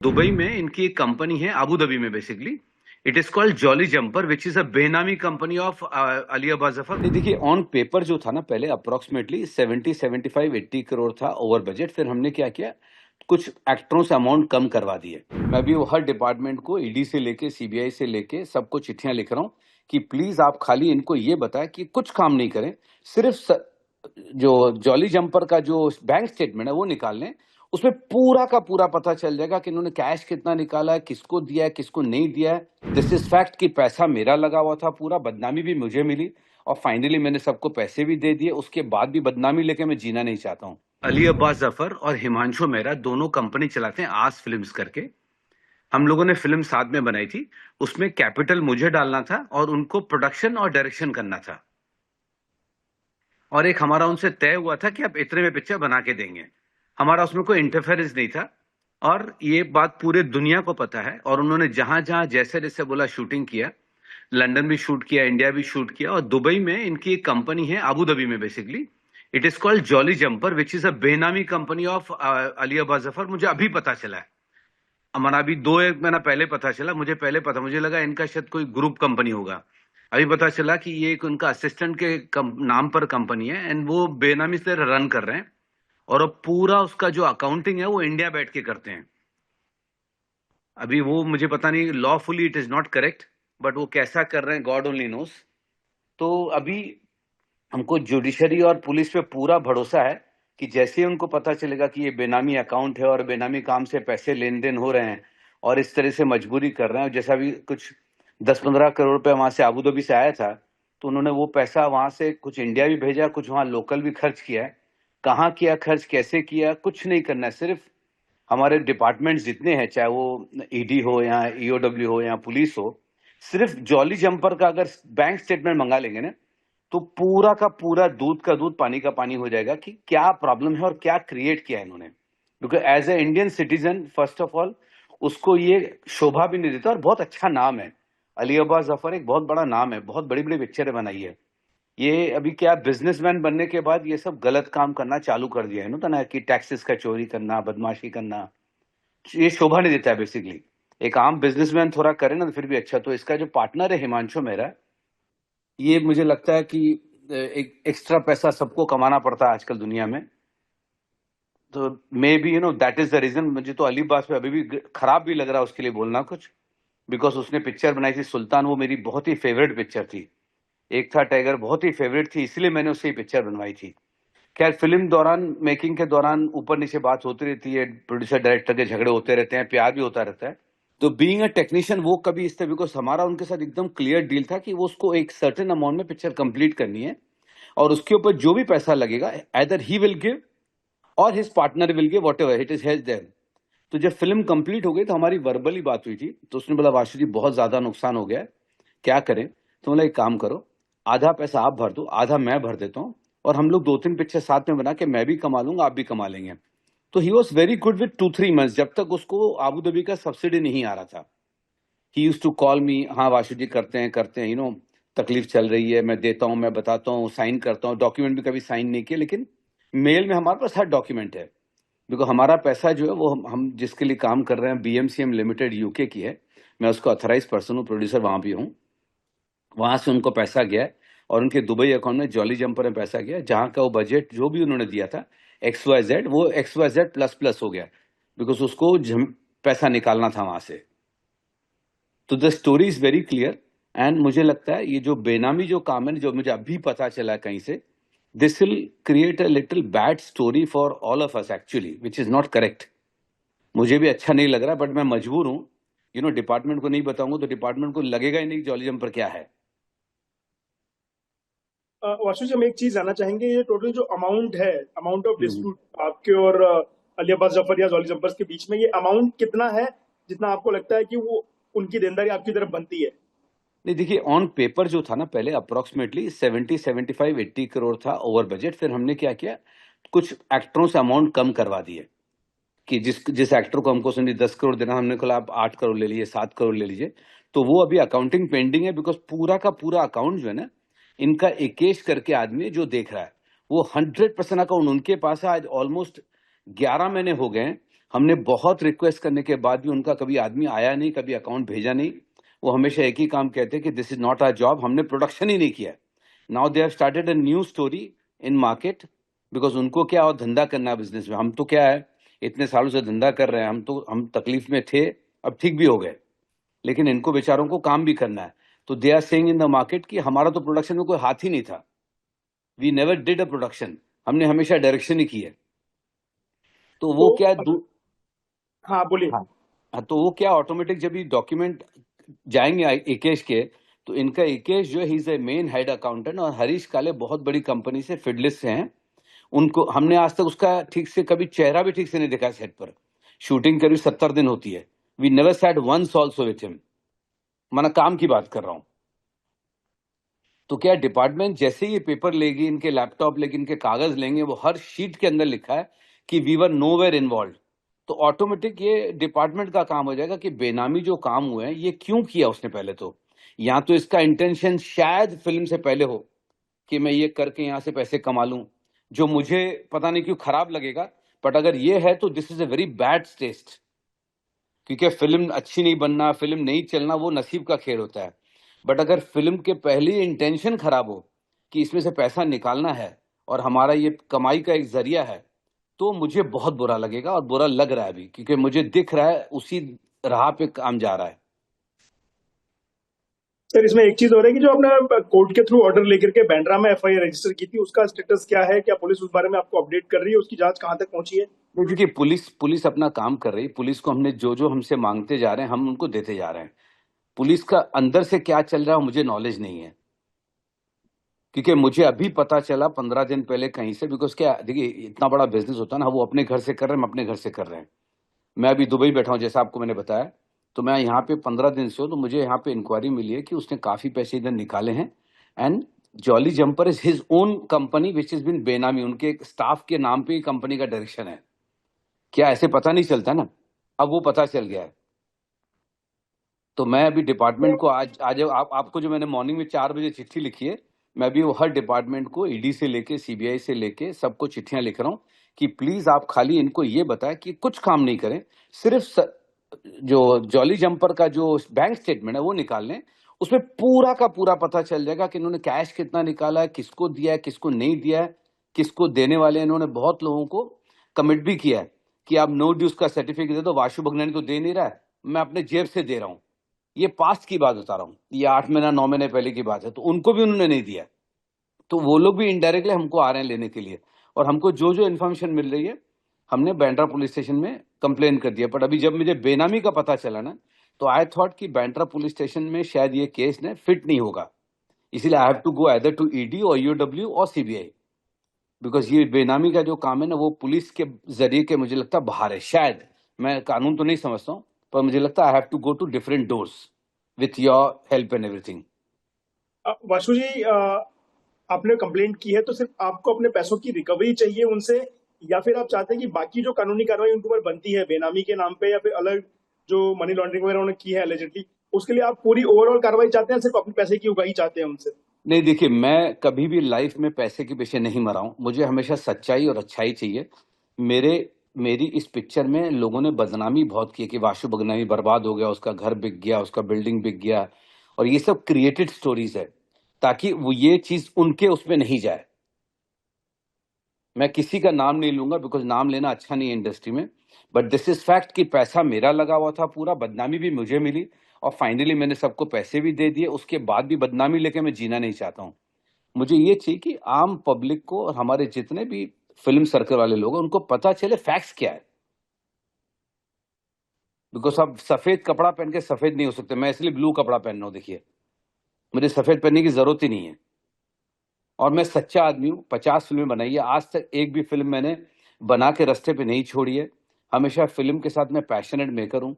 Dubai में इनकी एक कंपनी है, अबू धाबी में basically. It is called jolly jumper, which is a बेनामी कंपनी ऑफ अली अब्बास जफर। नहीं, देखिए, ऑन पेपर जो था ना, पहले अप्रोक्सीमेटली 70, 75, 80 करोड़ था ओवर बजट। फिर हमने क्या किया, कुछ एक्टरों से अमाउंट कम करवा दिए। मैं भी वो हर डिपार्टमेंट को ईडी से लेके सीबीआई से लेके सबको चिट्ठियां लिख रहा हूँ कि प्लीज आप खाली इनको ये बताएं कि कुछ काम नहीं करें, सिर्फ जो जॉली जंपर का जो बैंक स्टेटमेंट है वो निकाल लें। उसमें पूरा का पूरा पता चल जाएगा कि इन्होंने कैश कितना निकाला है, किसको दिया है, किसको नहीं दिया है। दिस इज फैक्ट कि पैसा मेरा लगा हुआ था, पूरा बदनामी भी मुझे मिली और फाइनली मैंने सबको पैसे भी दे दिए। उसके बाद भी बदनामी लेके मैं जीना नहीं चाहता हूँ। अली अब्बास जफर और हिमांशु मेहरा दोनों कंपनी चलाते हैं, आस फिल्म्स करके। हम लोगों ने फिल्म साथ में बनाई थी। उसमें कैपिटल मुझे डालना था और उनको प्रोडक्शन और डायरेक्शन करना था। और एक हमारा उनसे तय हुआ था कि आप इतने में पिक्चर बना के देंगे। हमारा उसमें कोई इंटरफेरेंस नहीं था और ये बात पूरे दुनिया को पता है। और उन्होंने जहां जहां जैसे जैसे बोला शूटिंग किया। लंदन भी शूट किया, इंडिया भी शूट किया, और दुबई में इनकी एक कंपनी है, अबू धाबी में basically. It is called jolly jumper, which is a बेनामी कंपनी ऑफ अली अब्बास जफर। मुझे अभी पता चला है। हमारा अभी 2 एक महीना पहले पता चला। मुझे पहले पता, मुझे लगा इनका शायद कोई ग्रुप कंपनी होगा। अभी पता चला कि ये एक उनका असिस्टेंट के नाम पर कंपनी है एंड वो बेनामी से रन कर रहे हैं। और अब पूरा उसका जो अकाउंटिंग है वो इंडिया बैठ के करते हैं। अभी वो मुझे पता नहीं, lawfully it is not correct, but वो कैसा कर रहे हैं गॉड ओनली नोस। तो अभी हमको जुडिशरी और पुलिस पे पूरा भरोसा है कि जैसे ही उनको पता चलेगा कि ये बेनामी अकाउंट है और बेनामी काम से पैसे लेन देन हो रहे हैं और इस तरह से मजबूरी कर रहे हैं, जैसा भी कुछ 10-15 करोड़ रुपए वहां से अबू धाबी से आया था, तो उन्होंने वो पैसा वहां से कुछ इंडिया भी भेजा, कुछ वहां लोकल भी खर्च किया है। कहाँ किया खर्च, कैसे किया, कुछ नहीं करना है। सिर्फ हमारे डिपार्टमेंट जितने हैं, चाहे वो ईडी हो या ईओडब्ल्यू हो या पुलिस हो, सिर्फ जॉली जंपर का अगर बैंक स्टेटमेंट मंगा लेंगे ना, तो पूरा का पूरा दूध का दूध पानी का पानी हो जाएगा कि क्या प्रॉब्लम है और क्या क्रिएट किया है इन्होंने। Because as a Indian citizen, first of all, उसको ये शोभा भी नहीं देता। और बहुत अच्छा नाम है, अली अब्बास जफर एक बहुत बड़ा नाम है, बहुत बड़ी बड़ी पिक्चरें बनाई है। ये अभी क्या, बिजनेसमैन बनने के बाद ये सब गलत काम करना चालू कर दिया है ना, कि टैक्सेस का चोरी करना, बदमाशी करना, ये शोभा नहीं देता है बेसिकली। एक आम बिजनेसमैन थोड़ा करे ना तो फिर भी अच्छा। तो इसका जो पार्टनर है हिमांशु मेहरा, ये मुझे लगता है कि एक एक्स्ट्रा पैसा सबको कमाना पड़ता है आजकल दुनिया में। तो maybe that is the reason. मुझे तो अली अब्बास पे अभी भी खराब भी लग रहा है उसके लिए बोलना कुछ, बिकॉज उसने पिक्चर बनाई थी सुल्तान, वो मेरी बहुत ही फेवरेट पिक्चर थी। एक था टाइगर बहुत ही फेवरेट थी, इसलिए मैंने उससे ही पिक्चर बनवाई थी। खैर, फिल्म दौरान, मेकिंग के दौरान ऊपर नीचे बात होती रहती है, प्रोड्यूसर डायरेक्टर के झगड़े होते रहते हैं, प्यार भी होता रहता है। तो बीइंग अ टेक्नीशियन वो कभी इस तरह, बिकॉज हमारा उनके साथ एकदम क्लियर डील था कि वो उसको एक सर्टेन अमाउंट में पिक्चर कंप्लीट करनी है और उसके ऊपर जो भी पैसा लगेगा आइदर ही विल गिव और his partner will give, what ever it is hedge them. तो जब फिल्म कंप्लीट हो गई तो हमारी वर्बली बात हुई थी। तो उसने बोला, वाशु जी बहुत ज्यादा नुकसान हो गया है, क्या करें। तो बोला, एक काम करो, आधा पैसा आप भर दो, आधा मैं भर देता हूँ, और हम लोग 2-3 पिक्चर साथ में बना के मैं भी कमा लूंगा, आप भी कमा लेंगे। तो he was very good with 2-3 months, जब तक उसको आबू धाबी का सब्सिडी नहीं आ रहा था। ही यूज टू कॉल मी, हाँ वाशु जी करते हैं करते हैं, तकलीफ चल रही है, मैं देता हूँ, मैं बताता हूँ, साइन करता हूँ। डॉक्यूमेंट भी कभी साइन नहीं किए, लेकिन मेल में हमारे पास हर डॉक्यूमेंट है। बिकॉज हमारा पैसा जो है वो हम जिसके लिए काम कर रहे हैं, बीएमसीएम लिमिटेड यूके की है, मैं उसका ऑथराइज पर्सन हूँ, प्रोड्यूसर वहां भी हूँ। वहां से उनको पैसा गया है और उनके दुबई अकाउंट में जॉली जंपर में पैसा गया, जहां का वो बजट जो भी उन्होंने दिया था XYZ, वो XYZ प्लस प्लस हो गया, बिकॉज उसको पैसा निकालना था वहां से। तो the story is very clear. And मुझे लगता है ये जो बेनामी जो काम है, जो मुझे अभी पता चला है कहीं से, this will create a little bad story for all of us actually, which is not correct. मुझे भी अच्छा नहीं लग रहा, बट मैं मजबूर हूँ। डिपार्टमेंट को नहीं बताऊंगा तो डिपार्टमेंट को लगेगा ही नहीं कि जॉली जंपर क्या है। वाशु जी, हम एक चीज जानना चाहेंगे, ये टोटल जो अमाउंट है, अमाउंट ऑफ हम्म। डिस्प्यूट आपके और अली अब्बास जफर या जॉली जंपर्स के बीच में, ये अमाउंट कितना है जितना आपको लगता है कि वो उनकी देनदारी आपकी तरफ बनती है? नहीं, देखिए, ऑन पेपर जो था ना, पहले अप्रोक्सीमेटली 70, 75, 80 करोड़ था ओवर बजट। फिर हमने क्या किया, कुछ एक्टरों से अमाउंट कम करवा दिए कि जिस जिस एक्टर को हमको समझिए 10 करोड़ देना, हमने कहा आप 8 करोड़ ले लीजिए, 7 करोड़ ले लीजिए। तो वो अभी अकाउंटिंग पेंडिंग है, बिकॉज पूरा का पूरा अकाउंट जो है ना, इनका एकेश करके आदमी है जो देख रहा है, वो 100% अकाउंट उनके पास है। आज ऑलमोस्ट 11 महीने हो गए हैं हमने बहुत रिक्वेस्ट करने के बाद भी उनका कभी आदमी आया नहीं, कभी अकाउंट भेजा नहीं। वो हमेशा एक ही काम कहते हैं कि this is not our job, हमने प्रोडक्शन ही नहीं किया। Now they have started a new story in market, because उनको क्या और धंधा करना है बिजनेस में। हम तो क्या है, इतने सालों से धंधा कर रहे हैं, हम तकलीफ में थे, अब ठीक भी हो गए, लेकिन इनको बेचारों को काम भी करना है। तो they are saying in the market कि हमारा तो प्रोडक्शन में कोई हाथ ही नहीं था, we never did a production, हमने हमेशा डायरेक्शन ही की है। तो वो क्या तो हाँ बोलिए। हाँ हाँ, तो वो क्या ऑटोमेटिक जब ये डॉक्यूमेंट जाएंगे एकेश के, तो इनका एकेश जो है, he is a main head accountant, और हरीश काले बहुत बड़ी कंपनी से फिडलिस्ट से हैं। उनको हमने आज तक उसका ठीक से कभी चेहरा भी ठीक से नहीं देखा सेट पर। शूटिंग करीब 70 दिन होती है, we never said once also with him, माना काम की बात कर रहा हूं। तो क्या डिपार्टमेंट जैसे ही ये पेपर लेगी, इनके लैपटॉप लेगी, इनके कागज लेंगे, वो हर शीट के अंदर लिखा है कि वी वर नोवेयर इन्वॉल्व। तो ऑटोमेटिक ये डिपार्टमेंट का काम हो जाएगा कि बेनामी जो काम हुए हैं ये क्यों किया उसने पहले। तो या तो इसका इंटेंशन शायद फिल्म से पहले हो कि मैं ये करके यहां से पैसे कमा लूं, जो मुझे पता नहीं क्यों खराब लगेगा। बट अगर ये है तो this is a very bad taste, क्योंकि फिल्म अच्छी नहीं बनना, फिल्म नहीं चलना, वो नसीब का खेल होता है। बट अगर फिल्म के पहली इंटेंशन खराब हो कि इसमें से पैसा निकालना है और हमारा ये कमाई का एक जरिया है, तो मुझे बहुत बुरा लगेगा, और बुरा लग रहा है अभी, क्योंकि मुझे दिख रहा है उसी राह पे काम जा रहा है। सर इसमें एक चीज हो रही है कि जो आपने कोर्ट के थ्रू ऑर्डर लेकर के बांद्रा में एफआईआर रजिस्टर की थी, उसका स्टेटस क्या है? क्या पुलिस उस बारे में आपको अपडेट कर रही है? उसकी जांच कहां तक पहुंची है? तो देखिए, पुलिस पुलिस अपना काम कर रही है। पुलिस को हमने जो जो हमसे मांगते जा रहे हैं हम उनको देते जा रहे हैं। पुलिस का अंदर से क्या चल रहा है मुझे नॉलेज नहीं है, क्योंकि मुझे अभी पता चला 15 दिन पहले कहीं से। बिकॉज क्या देखिए, इतना बड़ा बिजनेस होता है ना, वो अपने घर से कर रहे हैं, हम अपने घर से कर रहे हैं। मैं अभी दुबई बैठा हूँ जैसा आपको मैंने बताया, तो मैं यहाँ पे 15 दिन से हूँ। तो मुझे यहाँ पे इंक्वायरी मिली है कि उसने काफी पैसे इधर निकाले हैं, and jolly jumper is his own company which is been बेनामी, उनके स्टाफ के नाम पे ही कंपनी का डायरेक्शन है। क्या ऐसे पता नहीं चलता ना, अब वो पता चल गया है। तो मैं अभी डिपार्टमेंट को आज आज आपको जो मैंने मॉर्निंग में 4 बजे चिट्ठी लिखी है, मैं अभी वो हर डिपार्टमेंट को ईडी से लेके सीबीआई से लेके सबको चिट्ठियां लिख रहा हूँ कि प्लीज आप खाली इनको ये बताएं कि कुछ काम नहीं करें, सिर्फ जो जॉली जंपर का जो बैंक स्टेटमेंट है वो निकाल लें। उसमें पूरा का पूरा पता चल जाएगा कि इन्होंने कैश कितना निकाला है, किसको दिया है, किसको नहीं दिया है, किसको देने वाले हैं। इन्होंने बहुत लोगों को कमिट भी किया है कि आप नो ड्यूज का सर्टिफिकेट दे दो, वाशु बगनानी तो दे नहीं रहा है, मैं अपने जेब से दे रहा हूँ। ये पास्ट की बात बता रहा हूँ, ये 8 महीना 9 महीने पहले की बात है। तो उनको भी उन्होंने नहीं दिया, तो वो लोग भी इनडायरेक्टली हमको आ रहे हैं लेने के लिए। और हमको जो जो इन्फॉर्मेशन मिल रही है, हमने बैंड्रा पुलिस स्टेशन में कंप्लेन कर दिया। बट अभी जब मुझे बेनामी का पता चला ना, तो आई थॉट कि बैंड्रा पुलिस स्टेशन में शायद ये केस ने फिट नहीं होगा, इसीलिए I have to go either to ED और ईओडब्ल्यू और सीबीआई। बिकॉज ये बेनामी का जो काम है ना, वो पुलिस के जरिए के मुझे लगता है बाहर है शायद। मैं कानून तो नहीं समझता हूँ, पर मुझे लगता है I have to go to different doors with your help and everything. Vasu ji, आपने कंप्लेंट की है तो सिर्फ आपको अपने पैसों की रिकवरी चाहिए उनसे, या फिर आप चाहते हैं कि बाकी जो कानूनी कार्रवाई उनके ऊपर बनती है बेनामी के नाम पे या फिर अलग जो मनी लॉन्ड्रिंग वगैरह उन्होंने की है एलिजिडली, उसके लिए आप पूरी ओवरऑल कार्रवाई चाहते हैं, सिर्फ अपने पैसे की उगाही चाहते हैं उनसे? नहीं देखिए, मैं कभी भी लाइफ में पैसे के पीछे नहीं मरा हूं, मुझे हमेशा सच्चाई और अच्छाई चाहिए। मेरे मेरी इस पिक्चर में लोगों ने बदनामी बहुत की कि वाशु बगनामी बर्बाद हो गया, उसका घर बिक गया, उसका बिल्डिंग बिक गया, और ये सब क्रिएटेड स्टोरीज है ताकि वो ये चीज उनके उसमें नहीं जाए। मैं किसी का नाम नहीं लूंगा, बिकॉज नाम लेना अच्छा नहीं है इंडस्ट्री में। बट दिस इज फैक्ट कि पैसा मेरा लगा हुआ था, पूरा बदनामी भी मुझे मिली, और फाइनली मैंने सबको पैसे भी दे दिए। उसके बाद भी बदनामी लेके मैं जीना नहीं चाहता हूँ। मुझे ये चाहिए कि आम पब्लिक को और हमारे जितने भी फिल्म सर्कल वाले लोग हैं उनको पता चले फैक्ट्स क्या है। बिकॉज आप सफेद कपड़ा पहन के सफेद नहीं हो सकते, मैं इसलिए ब्लू कपड़ा पहन रहा हूं। देखिए, मुझे सफेद पहनने की जरूरत ही नहीं है, और मैं सच्चा आदमी हूँ। 50 फिल्में बनाई है, आज तक एक भी फिल्म मैंने बना के रास्ते पे नहीं छोड़ी है। हमेशा फिल्म के साथ मैं पैशनेट मेकर हूँ,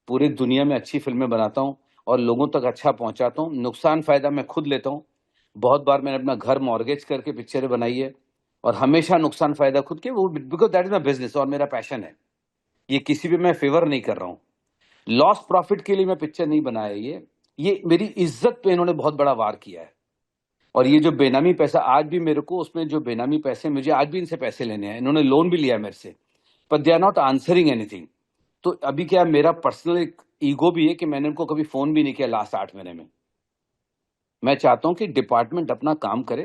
पूरी दुनिया में अच्छी फिल्में बनाता हूँ और लोगों तक अच्छा पहुंचाता हूँ। नुकसान फायदा मैं खुद लेता हूँ। बहुत बार मैंने अपना घर मॉर्गेज करके पिक्चरें बनाई है, और हमेशा नुकसान फायदा खुद के, वो because that is my business और मेरा पैशन है। ये किसी भी मैं फेवर नहीं कर रहा हूँ, लॉस प्रॉफिट के लिए मैं पिक्चर नहीं बनाया। ये मेरी इज्जत पे इन्होंने बहुत बड़ा वार किया है। और ये जो बेनामी पैसा, आज भी मेरे को उसमें जो बेनामी पैसे, मुझे आज भी इनसे पैसे लेने हैं, इन्होंने लोन भी लिया है मेरे से, but they are not answering anything. तो अभी क्या मेरा पर्सनल एक ईगो भी है कि मैंने उनको कभी फोन भी नहीं किया लास्ट 8 महीने में। मैं चाहता हूं कि डिपार्टमेंट अपना काम करे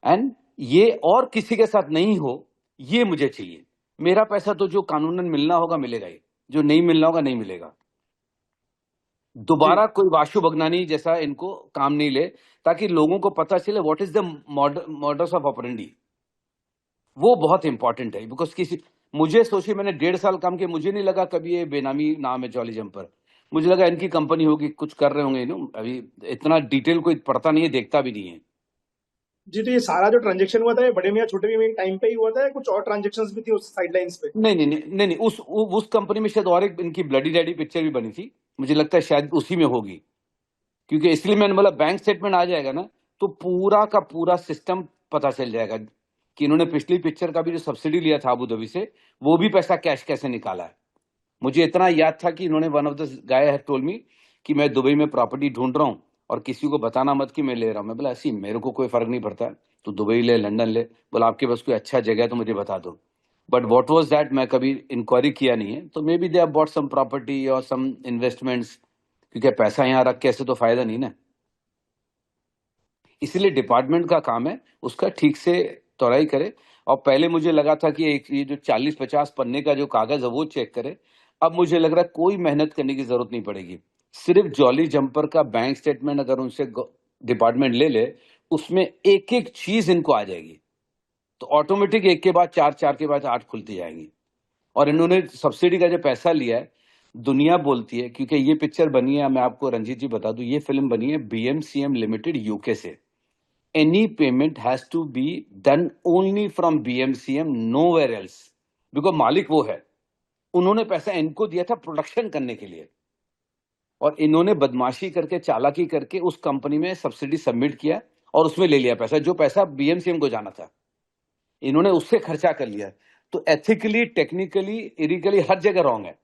एंड ये और किसी के साथ नहीं हो, ये मुझे चाहिए। मेरा पैसा तो जो कानूनन मिलना होगा मिलेगा ही, जो नहीं मिलना होगा नहीं मिलेगा। जी दोबारा कोई वाशु बगनानी जैसा इनको काम नहीं ले, ताकि लोगों को पता चले what is the modus of operandi. वो बहुत इंपॉर्टेंट है, बिकॉज किसी मुझे सोचिए, मैंने 1.5 साल काम किया, मुझे नहीं लगा कभी ये बेनामी नाम है जॉली जंपर। मुझे लगा इनकी कंपनी होगी, कुछ कर रहे होंगे अभी इतना डिटेल कोई पढ़ता नहीं है, देखता भी नहीं है। जी, तो ये सारा जो ट्रांजेक्शन हुआ था ये बड़े मियाँ छोटे मियाँ टाइम पे ही हुआ था या कुछ और ट्रांजेक्शन्स भी थी उस साइडलाइंस पे? नहीं नहीं नहीं नहीं नहीं, उस कंपनी में शायद और एक इनकी ब्लडी डैडी पिक्चर भी बनी थी, मुझे लगता है शायद उसी में होगी। क्योंकि इसलिए मैंने बोला बैंक स्टेटमेंट आ जाएगा ना, तो पूरा का पूरा सिस्टम पता चल जाएगा कि इन्होंने पिछली पिक्चर का भी जो सब्सिडी लिया था अबू धाबी से, वो भी पैसा कैश कैसे निकाला है। मुझे इतना याद था कि इन्होंने one of the guy had told me कि मैं दुबई में प्रॉपर्टी ढूंढ रहा हूँ और किसी को बताना मत कि मैं ले रहा हूँ। मैं बोला ऐसी मेरे को कोई फर्क नहीं पड़ता, तो दुबई ले लंदन ले, बोला आपके पास कोई अच्छा जगह है तो मुझे बता दो। बट व्हाट वाज दैट, मैं कभी इंक्वायरी किया नहीं है। तो may be they have bought sum property और सम इन्वेस्टमेंट्स, क्योंकि पैसा यहाँ रख के ऐसे तो फायदा नहीं ना। इसलिए डिपार्टमेंट का काम है उसका ठीक से तौराई करे। और पहले मुझे लगा था कि एक ये जो 40-50 पन्ने का जो कागज है वो चेक करे, अब मुझे लग रहा है कोई मेहनत करने की जरूरत नहीं पड़ेगी। सिर्फ जॉली जंपर का बैंक स्टेटमेंट अगर उनसे डिपार्टमेंट ले ले, उसमें एक एक चीज इनको आ जाएगी, तो ऑटोमेटिक एक के बाद चार, चार के बाद आठ खुलती जाएंगी। और इन्होंने सब्सिडी का जो पैसा लिया है, दुनिया बोलती है, क्योंकि ये पिक्चर बनी है, मैं आपको रंजीत जी बता दूं, ये फिल्म बनी है बीएमसीएम लिमिटेड यूके से। any payment has to be done only from BMCM, nowhere else, because मालिक वो है। उन्होंने पैसा इनको दिया था प्रोडक्शन करने के लिए, और इन्होंने बदमाशी करके चालाकी करके उस कंपनी में सब्सिडी सबमिट किया और उसमें ले लिया पैसा, जो पैसा बीएमसीएम को जाना था इन्होंने उससे खर्चा कर लिया। तो एथिकली, टेक्निकली, इलीगली हर जगह रॉन्ग है।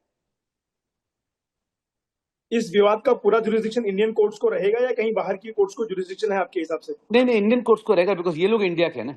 इस विवाद का पूरा जुरिस्डिक्शन इंडियन कोर्ट्स को रहेगा या कहीं बाहर की कोर्ट्स को जुरिस्डिक्शन है आपके हिसाब से? नहीं नहीं, इंडियन कोर्ट्स को रहेगा, बिकॉज ये लोग इंडिया के हैं ना।